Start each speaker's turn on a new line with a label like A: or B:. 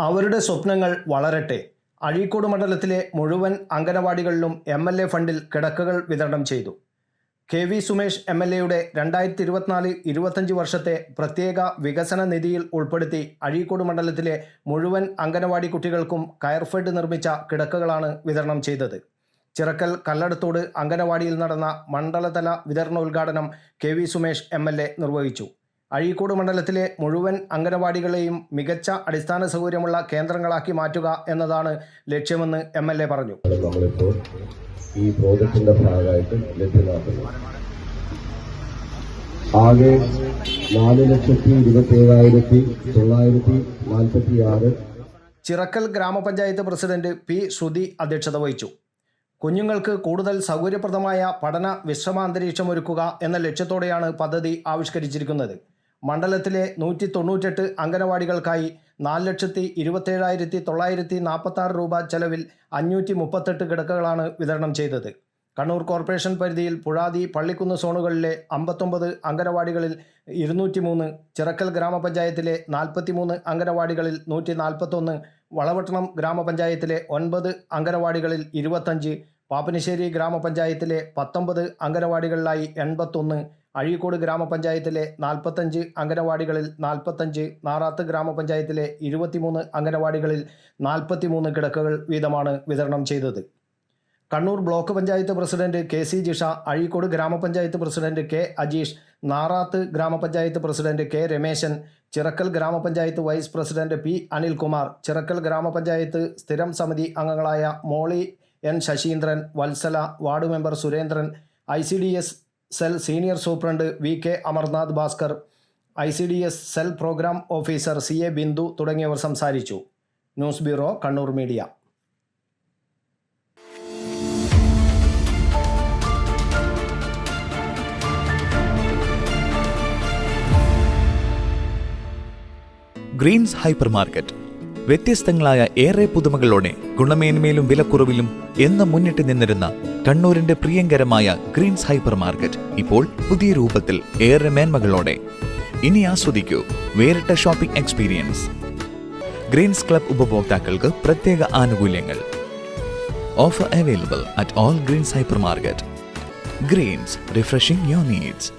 A: അവരുടെ സ്വപ്നങ്ങൾ വളരട്ടെ. അഴീക്കോട് മണ്ഡലത്തിലെ മുഴുവൻ അംഗനവാടികളിലും MLA ഫണ്ടിൽ കിടക്കകൾ വിതരണം ചെയ്തു. KV സുമേഷ് MLAയുടെ 2024-25 വർഷത്തെ പ്രത്യേക വികസന നിധിയിൽ ഉൾപ്പെടുത്തി അഴീക്കോട് മണ്ഡലത്തിലെ മുഴുവൻ അംഗനവാടി കുട്ടികൾക്കും കയർഫെഡ് നിർമ്മിച്ച കിടക്കകളാണ് വിതരണം ചെയ്തത്. ചിറക്കൽ കല്ലടത്തോട് അംഗനവാടിയിൽ നടന്ന മണ്ഡലതല വിതരണോദ്ഘാടനം KV സുമേഷ് MLA നിർവഹിച്ചു. അഴീക്കോട് മണ്ഡലത്തിലെ മുഴുവൻ അംഗനവാടികളെയും മികച്ച അടിസ്ഥാന സൗകര്യമുള്ള കേന്ദ്രങ്ങളാക്കി മാറ്റുക എന്നതാണ് ലക്ഷ്യമെന്ന് MLA പറഞ്ഞു.
B: ഈ പ്രോജക്റ്റിന്റെ ഭാഗമായിട്ട് ലഭ്യമാക്കുന്നു. ആകെ 4,27,946.
A: ചിറക്കൽ ഗ്രാമപഞ്ചായത്ത് പ്രസിഡന്റ് P. ശ്രുതി അധ്യക്ഷത വഹിച്ചു. കുഞ്ഞുങ്ങൾക്ക് കൂടുതൽ സൗകര്യപ്രദമായ പഠന വിശ്രമാന്തരീക്ഷം ഒരുക്കുക എന്ന ലക്ഷ്യത്തോടെയാണ് പദ്ധതി ആവിഷ്കരിച്ചിരിക്കുന്നത്. മണ്ഡലത്തിലെ 198 അംഗനവാടികൾക്കായി 4,27,946 രൂപ ചെലവിൽ 538 കിടക്കകളാണ് വിതരണം ചെയ്തത്. കണ്ണൂർ കോർപ്പറേഷൻ പരിധിയിൽ പുഴാതി, പള്ളിക്കുന്ന് സോണുകളിലെ 59 അംഗനവാടികളിൽ 203, ചിറക്കൽ ഗ്രാമപഞ്ചായത്തിലെ 43 അംഗനവാടികളിൽ 141, വളവട്ടണം ഗ്രാമപഞ്ചായത്തിലെ 9 അംഗനവാടികളിൽ 25, പാപ്പനശ്ശേരി ഗ്രാമപഞ്ചായത്തിലെ 19 അംഗനവാടികളിലായി 81, അഴീക്കോട് ഗ്രാമപഞ്ചായത്തിലെ 45 അംഗനവാടികളിൽ 45, നാറാത്ത് ഗ്രാമപഞ്ചായത്തിലെ 23 അംഗനവാടികളിൽ 43 കിടക്കകൾ വീതമാണ് വിതരണം ചെയ്തത്. Kannur block panchayat president KC Jisha, Azhikode ഗ്രാമപഞ്ചായത്ത് പ്രസിഡന്റ് K. അജീഷ്, നാറാത്ത് ഗ്രാമപഞ്ചായത്ത് പ്രസിഡന്റ് K. രമേശൻ, ചിറക്കൽ ഗ്രാമപഞ്ചായത്ത് vice president P. Anilkumar, Chirakkal ഗ്രാമപഞ്ചായത്ത് സ്ഥിരം സമിതി അംഗങ്ങളായ Molly N. Sasheendran, Vatsala, ward member Surendran, ICDS cell senior superintendent VK Amarnath Bhaskar, ICDS cell programme officer CA Bindu തുടങ്ങിയവർ സംസാരിച്ചു. News bureau, Kannur media.
C: Greens hyper market വ്യത്യസ്തങ്ങളായ ഏറെ പുതുമകളോടെ ഗുണമേന്മയിലും വിലക്കുറവിലും എന്നും മുന്നിട്ട് നിന്നിരുന്ന കണ്ണൂരിന്റെ പ്രിയങ്കരമായ ഗ്രീൻസ് ഹൈപ്പർ മാർക്കറ്റ് ഇപ്പോൾ പുതിയ രൂപത്തിൽ ഏറെ മേന്മകളോടെ. ഇനി ആസ്വദിക്കൂ വേറിട്ട ഷോപ്പിംഗ് എക്സ്പീരിയൻസ്. ഗ്രീൻസ് ക്ലബ് ഉപഭോക്താക്കൾക്ക് പ്രത്യേക ആനുകൂല്യങ്ങൾ. Offer available at all Greens hyper market. Greens, refreshing your needs.